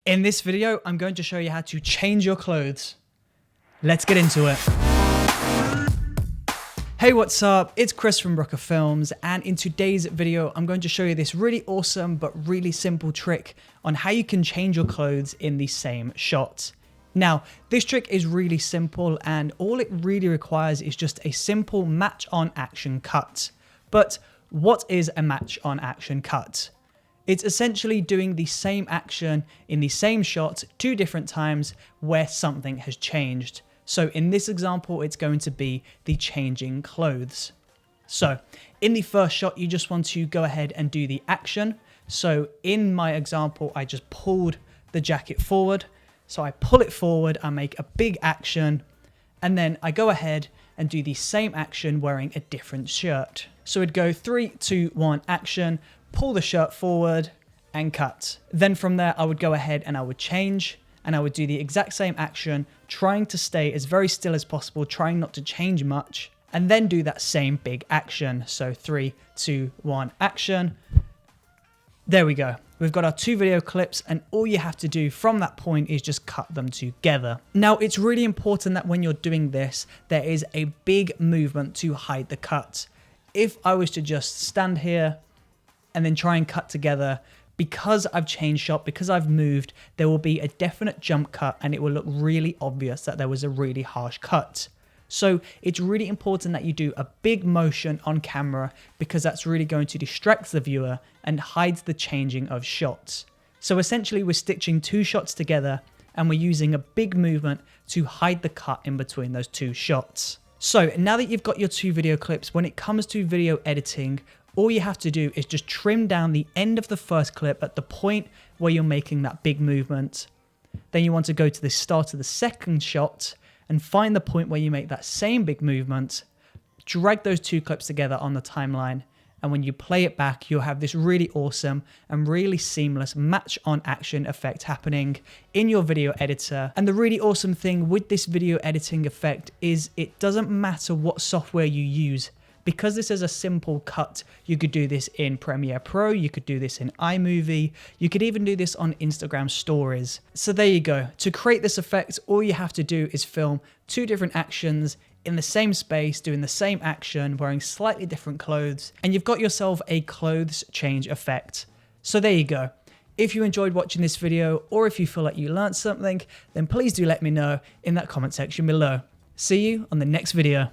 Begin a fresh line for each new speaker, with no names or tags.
In this video, I'm going to show you how to change your clothes. Let's get into it. Hey, what's up? It's Chris from Brooker Films, and in today's video, I'm going to show you this really awesome but really simple trick on how you can change your clothes in the same shot. Now, this trick is really simple, and all it really requires is just a simple match on action cut. But what is a match on action cut? It's essentially doing the same action in the same shot 2 different times where something has changed. So in this example, it's going to be the changing clothes. So in the first shot, you just want to go ahead and do the action. So in my example, I just pulled the jacket forward. So I pull it forward, I make a big action, and then I go ahead and do the same action wearing a different shirt. So it'd go 3, 2, 1, action, pull the shirt forward and cut. Then from there, I would go ahead and I would change and I would do the exact same action, trying to stay as very still as possible, trying not to change much, and then do that same big action. So 3, 2, 1, action. There we go. We've got our 2 video clips, and all you have to do from that point is just cut them together. Now, it's really important that when you're doing this, there is a big movement to hide the cut. If I was to just stand here and then try and cut together, because I've changed shot, because I've moved, there will be a definite jump cut and it will look really obvious that there was a really harsh cut. So it's really important that you do a big motion on camera, because that's really going to distract the viewer and hides the changing of shots. So essentially we're stitching 2 shots together and we're using a big movement to hide the cut in between those 2 shots. So now that you've got your 2 video clips, when it comes to video editing, all you have to do is just trim down the end of the first clip at the point where you're making that big movement. Then you want to go to the start of the second shot and find the point where you make that same big movement, drag those 2 clips together on the timeline, and when you play it back, you'll have this really awesome and really seamless match on action effect happening in your video editor. And the really awesome thing with this video editing effect is it doesn't matter what software you use. Because this is a simple cut, you could do this in Premiere Pro, you could do this in iMovie, you could even do this on Instagram stories. So there you go. To create this effect, all you have to do is film 2 different actions in the same space, doing the same action, wearing slightly different clothes, and you've got yourself a clothes change effect. So there you go. If you enjoyed watching this video, or if you feel like you learned something, then please do let me know in that comment section below. See you on the next video.